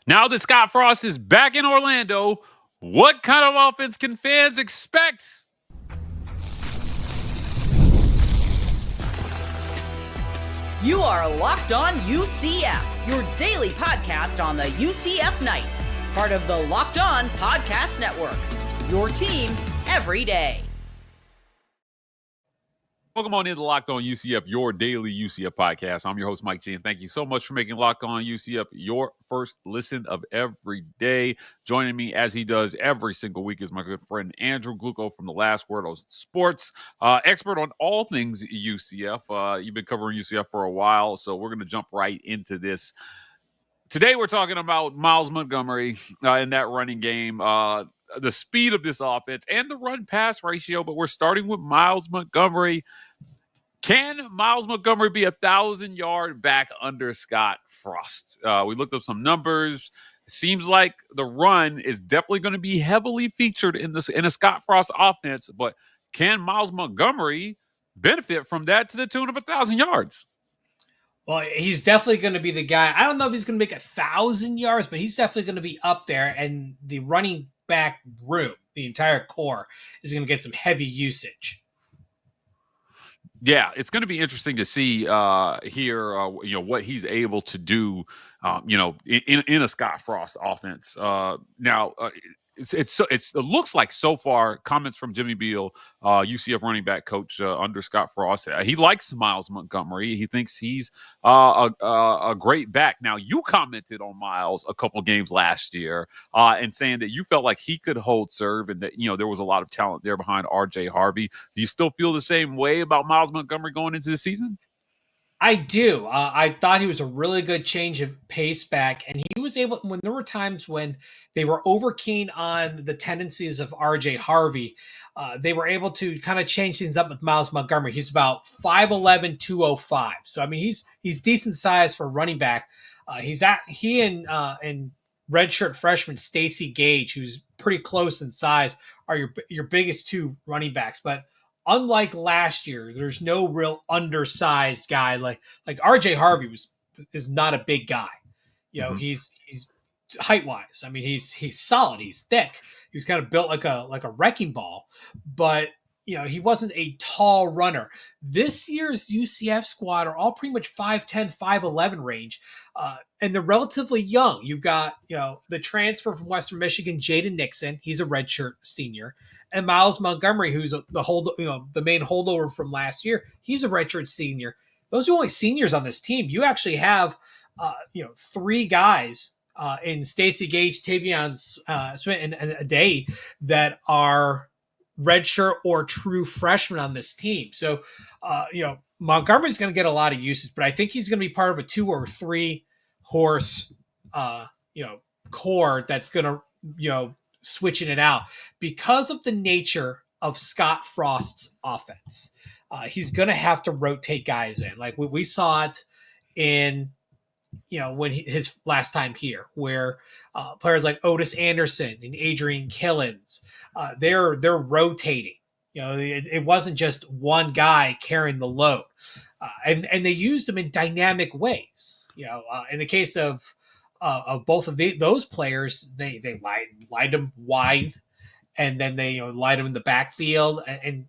Now that Scott Frost is back in Orlando, what kind of offense can fans expect? You are Locked On UCF, your daily podcast on the UCF Knights, part of the Locked On Podcast Network, your team every day. Welcome on into Locked On UCF, your daily UCF podcast. I'm your host, Mike G, and thank you so much for making Locked On UCF your first listen of every day. Joining me, as he does every single week, is my good friend Andrew Gluco from The Last Word on Sports, expert on all things UCF. You've been covering UCF for a while, so we're going to jump right into this. Today, we're talking about Miles Montgomery in that running game. The speed of this offense and the run-pass ratio, but we're starting with Miles Montgomery. Can Miles Montgomery be 1,000-yard back under Scott Frost? We looked up some numbers. It seems like the run is definitely going to be heavily featured in a Scott Frost offense, but can Miles Montgomery benefit from that to the tune of 1,000 yards? Well, he's definitely going to be the guy. I don't know if he's going to make 1,000 yards, but he's definitely going to be up there, and the running back room, the entire core, is going to get some heavy usage. Yeah, it's going to be interesting to see here, what he's able to do, in a Scott Frost offense. Now, it looks like so far comments from Jimmy Beal, UCF running back coach under Scott Frost. He likes Miles Montgomery. He thinks he's a great back. Now, you commented on Miles a couple games last year and saying that you felt like he could hold serve and that there was a lot of talent there behind R.J. Harvey. Do you still feel the same way about Miles Montgomery going into the season? I do. I thought he was a really good change of pace back, and he was able, when there were times when they were over keen on the tendencies of RJ Harvey, they were able to kind of change things up with Miles Montgomery. He's about 5'11", 205. So, I mean, he's decent size for a running back. He and redshirt freshman Stacy Gage, who's pretty close in size, are your biggest two running backs. But unlike last year, there's no real undersized guy like RJ Harvey is not a big guy. He's height wise. I mean, he's solid. He's thick. He was kind of built like a wrecking ball, but he wasn't a tall runner. This year's UCF squad are all pretty much 5'10", 5'11" range, and they're relatively young. You've got the transfer from Western Michigan, Jaden Nixon. He's a redshirt senior. And Miles Montgomery, who's the main holdover from last year, he's a redshirt senior. Those are only seniors on this team. You actually have, three guys in Stacy Gage, Tavion Smith, and a day that are redshirt or true freshmen on this team. So, Montgomery's going to get a lot of usage, but I think he's going to be part of a 2 or 3 horse, core that's going to, switching it out because of the nature of Scott Frost's offense. He's going to have to rotate guys in. Like we saw it in, when his last time here, where players like Otis Anderson and Adrian Killens, they're rotating. It wasn't just one guy carrying the load, and they used them in dynamic ways. In the case of both of those players, they lined them wide, and then they lined them in the backfield. And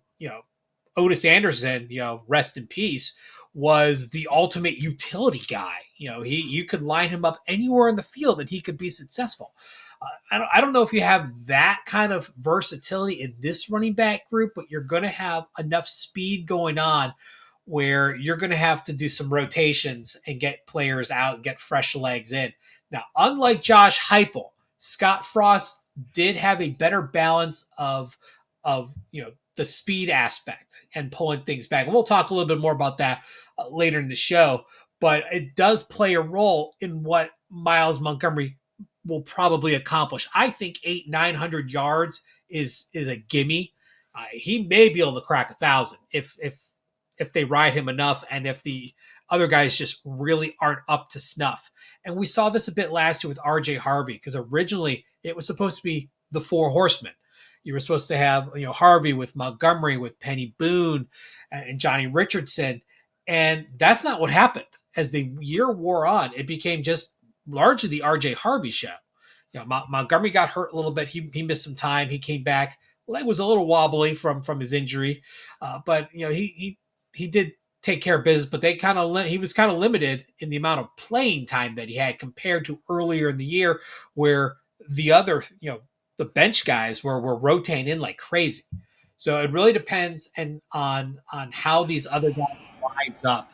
Otis Anderson, rest in peace, was the ultimate utility guy. You could line him up anywhere in the field and he could be successful. I don't know if you have that kind of versatility in this running back group, but you're going to have enough speed going on where you're going to have to do some rotations and get players out and get fresh legs in. Now, unlike Josh Heupel, Scott Frost did have a better balance of the speed aspect and pulling things back. And we'll talk a little bit more about that later in the show, but it does play a role in what Miles Montgomery will probably accomplish. I think 800-900 yards is a gimme. He may be able to crack 1,000 if they ride him enough, and if the other guys just really aren't up to snuff. And we saw this a bit last year with R.J. Harvey, because originally it was supposed to be the 4 horsemen. You were supposed to have Harvey with Montgomery, with Penny Boone, and Johnny Richardson, and that's not what happened. As the year wore on, it became just largely the RJ Harvey show. Montgomery got hurt a little bit. He missed some time. He came back. Leg was a little wobbly from his injury, but he did take care of business. But he was kind of limited in the amount of playing time that he had compared to earlier in the year, where the other the bench guys were rotating in like crazy. So it really depends on how these other guys rise up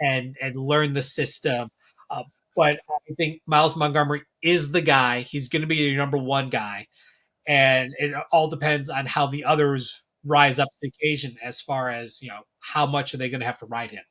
and learn the system. But I think Miles Montgomery is the guy. He's going to be your number one guy. And it all depends on how the others rise up to the occasion as far as, how much are they going to have to ride him.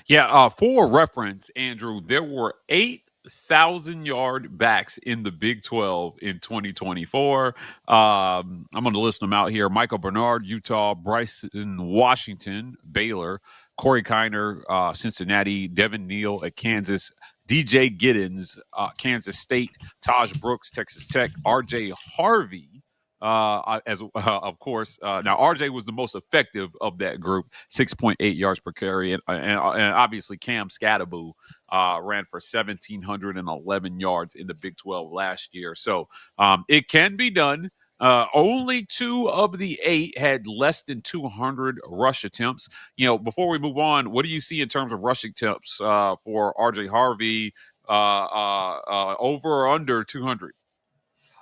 Yeah, for reference, Andrew, there were 8,000-yard backs in the Big 12 in 2024. I'm going to list them out here. Michael Bernard, Utah; Bryson Washington, Baylor; Corey Kiner, Cincinnati; Devin Neal at Kansas; DJ Gittens, Kansas State; Taj Brooks, Texas Tech; RJ Harvey, of course. Now RJ was the most effective of that group, 6.8 yards per carry, and obviously Cam Scattaboo ran for 1,711 yards in the Big 12 last year. So it can be done. Only 2 of the 8 had less than 200 rush attempts. Before we move on, what do you see in terms of rush attempts for RJ Harvey, over or under 200?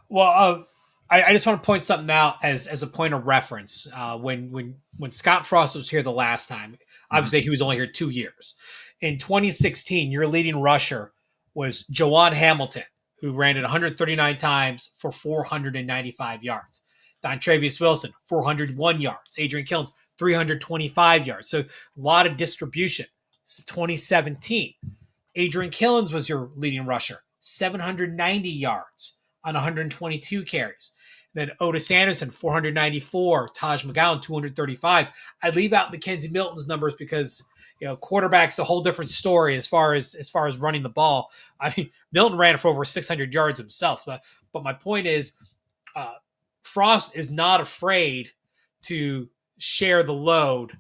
Well, I just want to point something out as a point of reference. When Scott Frost was here the last time, obviously he was only here 2 years. In 2016, your leading rusher was Jawan Hamilton, who ran it 139 times for 495 yards. Dontravius Wilson, 401 yards. Adrian Killens, 325 yards. So a lot of distribution. 2017, Adrian Killens was your leading rusher, 790 yards on 122 carries. Then Otis Anderson, 494. Taj McGowan, 235. I leave out McKenzie Milton's numbers because quarterback's a whole different story as far as running the ball. I mean, Milton ran for over 600 yards himself. But my point is, Frost is not afraid to share the load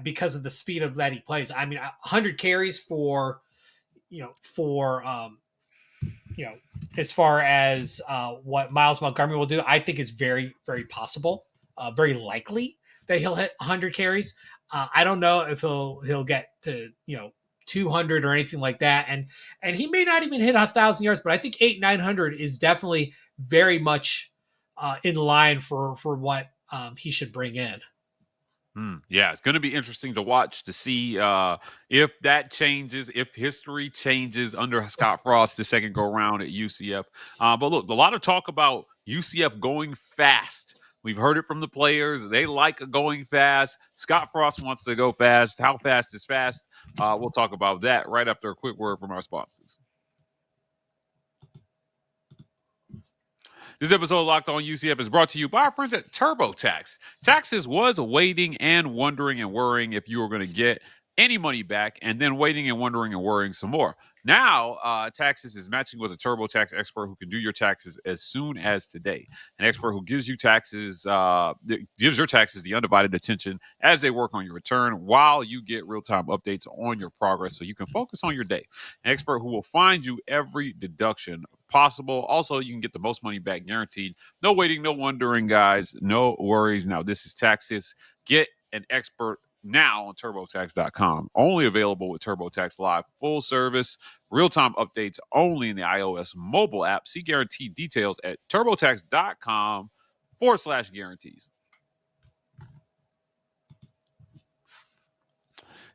because of the speed of that he plays. I mean, 100 carries for as far as what Miles Montgomery will do, I think is very, very possible, very likely that he'll hit 100 carries. I don't know if he'll get to 200 or anything like that, and he may not even hit 1,000 yards. But I think 800-900 is definitely very much in line for what he should bring in. Yeah, it's going to be interesting to watch to see if that changes, if history changes under Scott Frost the second go around at UCF. But look, a lot of talk about UCF going fast. We've heard it from the players. They like going fast. Scott Frost wants to go fast. How fast is fast? We'll talk about that right after a quick word from our sponsors. This episode of Locked On UCF is brought to you by our friends at TurboTax. Taxes was waiting and wondering and worrying if you were going to get any money back, and then waiting and wondering and worrying some more. Now, Taxes is matching with a TurboTax expert who can do your taxes as soon as today. An expert who gives you taxes, gives your taxes the undivided attention as they work on your return, while you get real-time updates on your progress so you can focus on your day. An expert who will find you every deduction possible. Also, you can get the most money back guaranteed. No waiting, no wondering, guys. No worries. Now, this is Taxes. Get an expert now on TurboTax.com. Only available with TurboTax Live. Full service, real-time updates only in the iOS mobile app. See guaranteed details at TurboTax.com/guarantees.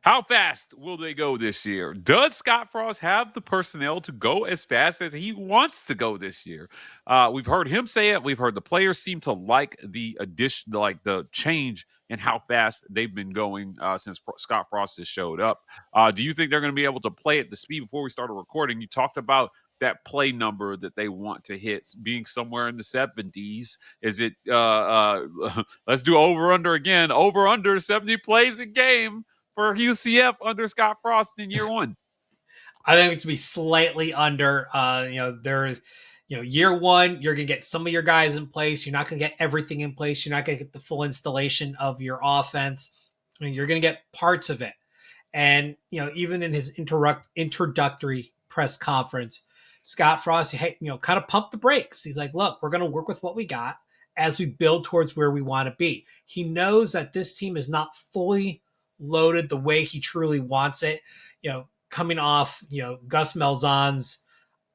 How fast will they go this year? Does Scott Frost have the personnel to go as fast as he wants to go this year? We've heard him say it. We've heard the players seem to like the addition, like the change in how fast they've been going since Scott Frost has showed up. Do you think they're going to be able to play at the speed? Before we started recording, you talked about that play number that they want to hit being somewhere in the 70s. Is it, let's do over under again, over under 70 plays a game for UCF under Scott Frost in year one? I think it's to be slightly under. Year one, you're going to get some of your guys in place. You're not going to get everything in place. You're not going to get the full installation of your offense. I mean, you're going to get parts of it. And, even in his introductory press conference, Scott Frost, hey, kind of pump the brakes. He's like, look, we're going to work with what we got as we build towards where we want to be. He knows that this team is not fully loaded the way he truly wants it. Coming off, Gus Malzahn's,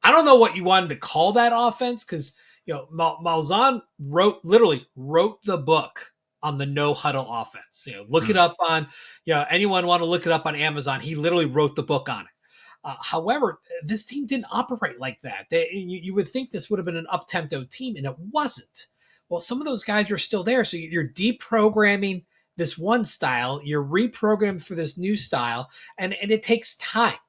I don't know what you wanted to call that offense, because Malzahn literally wrote the book on the no huddle offense. Look it up on, anyone want to look it up on Amazon. He literally wrote the book on it. However, this team didn't operate like that. You would think this would have been an up-tempo team, and it wasn't. Well, some of those guys are still there. So you're deprogramming this one style, you're reprogrammed for this new style, and it takes time.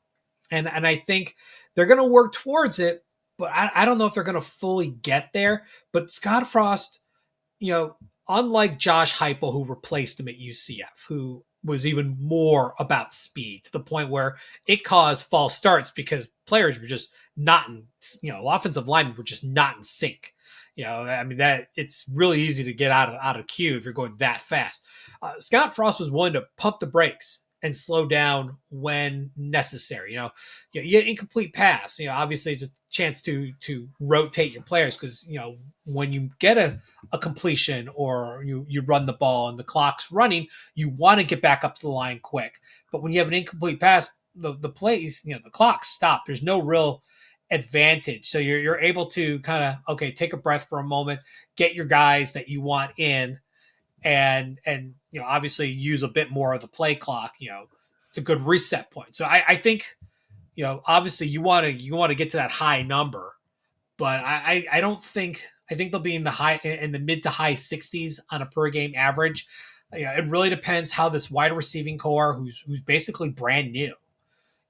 And I think they're going to work towards it, but I don't know if they're going to fully get there. But Scott Frost, unlike Josh Heupel, who replaced him at UCF, who was even more about speed, to the point where it caused false starts because players were just not in, offensive linemen were just not in sync. That it's really easy to get out of cue if you're going that fast. Scott Frost was willing to pump the brakes and slow down when necessary. You get incomplete pass. Obviously it's a chance to rotate your players, because when you get a completion or you run the ball and the clock's running, you want to get back up to the line quick. But when you have an incomplete pass, the plays, the clock stopped. There's no real advantage. So you're able to kind of, take a breath for a moment, get your guys that you want in, and obviously use a bit more of the play clock. It's a good reset point. So I think, obviously you want to get to that high number, but I don't think, I think they'll be in the mid to high 60s on a per game average. It really depends how this wide receiving core, who's basically brand new,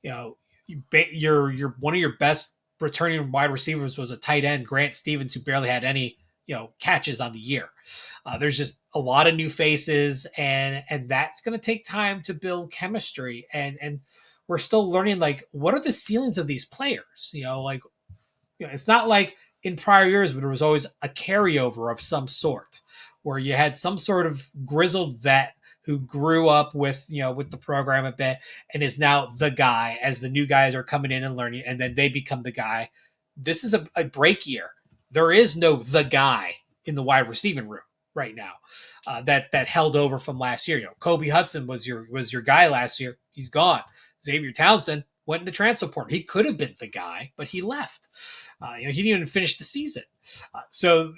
you're one of your best returning wide receivers was a tight end, Grant Stevens, who barely had any catches on the year. There's just a lot of new faces, and that's going to take time to build chemistry, and we're still learning, like, what are the ceilings of these players. It's not like in prior years where there was always a carryover of some sort, where you had some sort of grizzled vet who grew up with the program a bit and is now the guy as the new guys are coming in and learning, and then they become the guy. This is a break year. There is no the guy in the wide receiving room right now that held over from last year. Kobe Hudson was your guy last year. He's gone. Xavier Townsend went in the transfer portal. He could have been the guy, but he left. He didn't even finish the season. So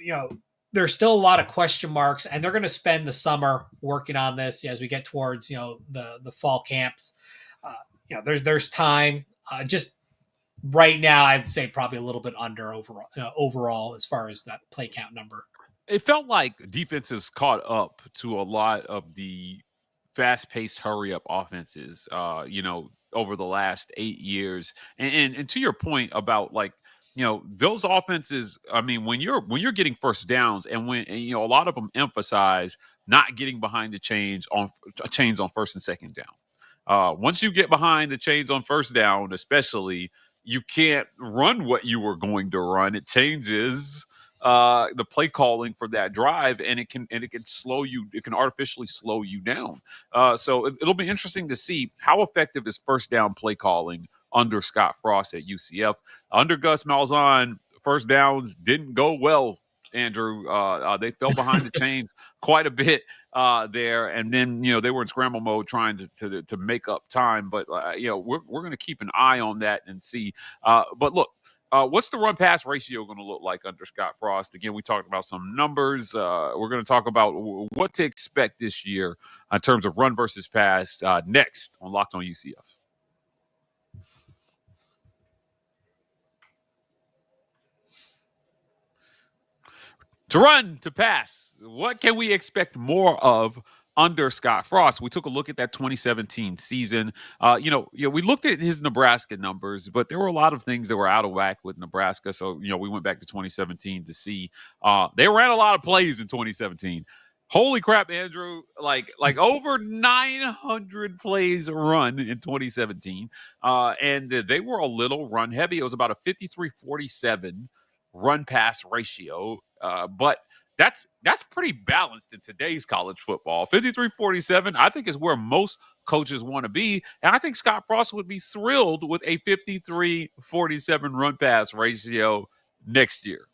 there's still a lot of question marks, and they're going to spend the summer working on this as we get towards the fall camps. There's time. Just right now, I'd say probably a little bit under overall as far as that play count number. It felt like defenses caught up to a lot of the fast-paced hurry-up offenses, over the last 8 years. And to your point about, like, those offenses, I mean, when you're getting first downs, and when a lot of them emphasize not getting behind the chains on first and second down. Once you get behind the chains on first down, especially, you can't run what you were going to run. It changes the play calling for that drive, and it can slow you. It can artificially slow you down. So it'll be interesting to see how effective is first down play calling under Scott Frost at UCF. Under Gus Malzahn, first downs didn't go well, Andrew. They fell behind the chains quite a bit there, and then they were in scramble mode trying to make up time. But we're going to keep an eye on that and see. But look. What's the run-pass ratio going to look like under Scott Frost? Again, we talked about some numbers. We're going to talk about what to expect this year in terms of run versus pass next on Locked on UCF. To run, to pass, what can we expect more of under Scott Frost? We took a look at that 2017 season. We looked at his Nebraska numbers, but there were a lot of things that were out of whack with Nebraska. So, we went back to 2017 to see. They ran a lot of plays in 2017. Holy crap, Andrew! Like over 900 plays run in 2017, and they were a little run heavy. It was about a 53-47 run pass ratio, but that's pretty balanced in today's college football. 53-47, I think, is where most coaches want to be. And I think Scott Frost would be thrilled with a 53-47 run pass ratio next year.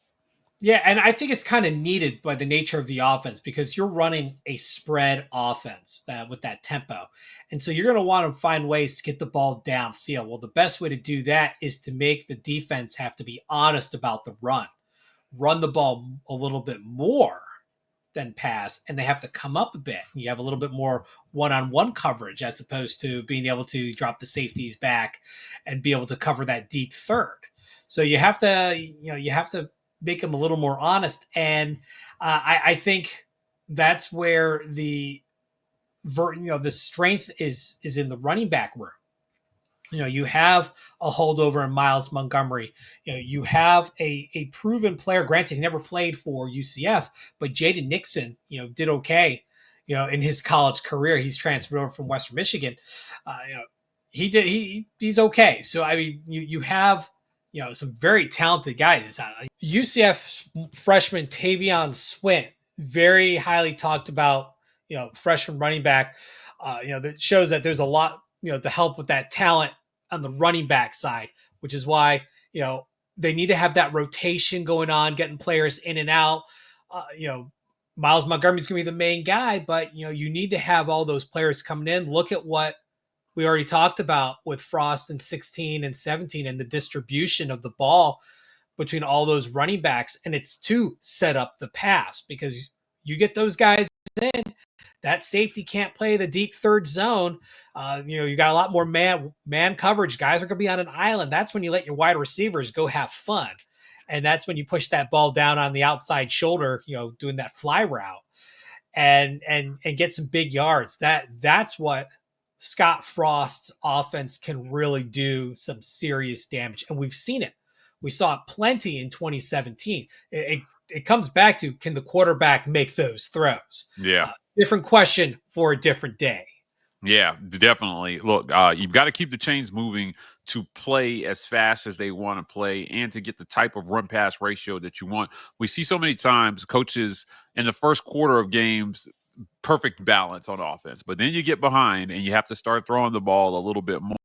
Yeah, and I think it's kind of needed by the nature of the offense because you're running a spread offense with that tempo. And so you're going to want to find ways to get the ball downfield. Well, the best way to do that is to make the defense have to be honest about the run the ball a little bit more than pass, and they have to come up a bit. You have a little bit more one-on-one coverage as opposed to being able to drop the safeties back and be able to cover that deep third. So you have to make them a little more honest. And I think that's where the strength is in the running back room. You have a holdover in Miles Montgomery. You have a proven player. Granted, he never played for UCF, but Jaden Nixon, did okay, in his college career. He's transferred over from Western Michigan. He's okay. So, I mean, you have, some very talented guys. UCF freshman Tavion Swint, very highly talked about, freshman running back, that shows that there's a lot, to help with that talent on the running back side, which is why, they need to have that rotation going on, getting players in and out. Miles Montgomery's going to be the main guy, but, you need to have all those players coming in. Look at what we already talked about with Frost in 16 and 17 and the distribution of the ball between all those running backs. And it's to set up the pass because you get those guys in, that safety can't play the deep third zone. You got a lot more man coverage. Guys are going to be on an island. That's when you let your wide receivers go have fun. And that's when you push that ball down on the outside shoulder, doing that fly route and get some big yards. That's what Scott Frost's offense can really do some serious damage. And we've seen it. We saw it plenty in 2017. It comes back to, can the quarterback make those throws? Yeah. Different question for a different day. Yeah, definitely. Look, you've got to keep the chains moving to play as fast as they want to play and to get the type of run pass ratio that you want. We see so many times coaches in the first quarter of games, perfect balance on offense, but then you get behind and you have to start throwing the ball a little bit more.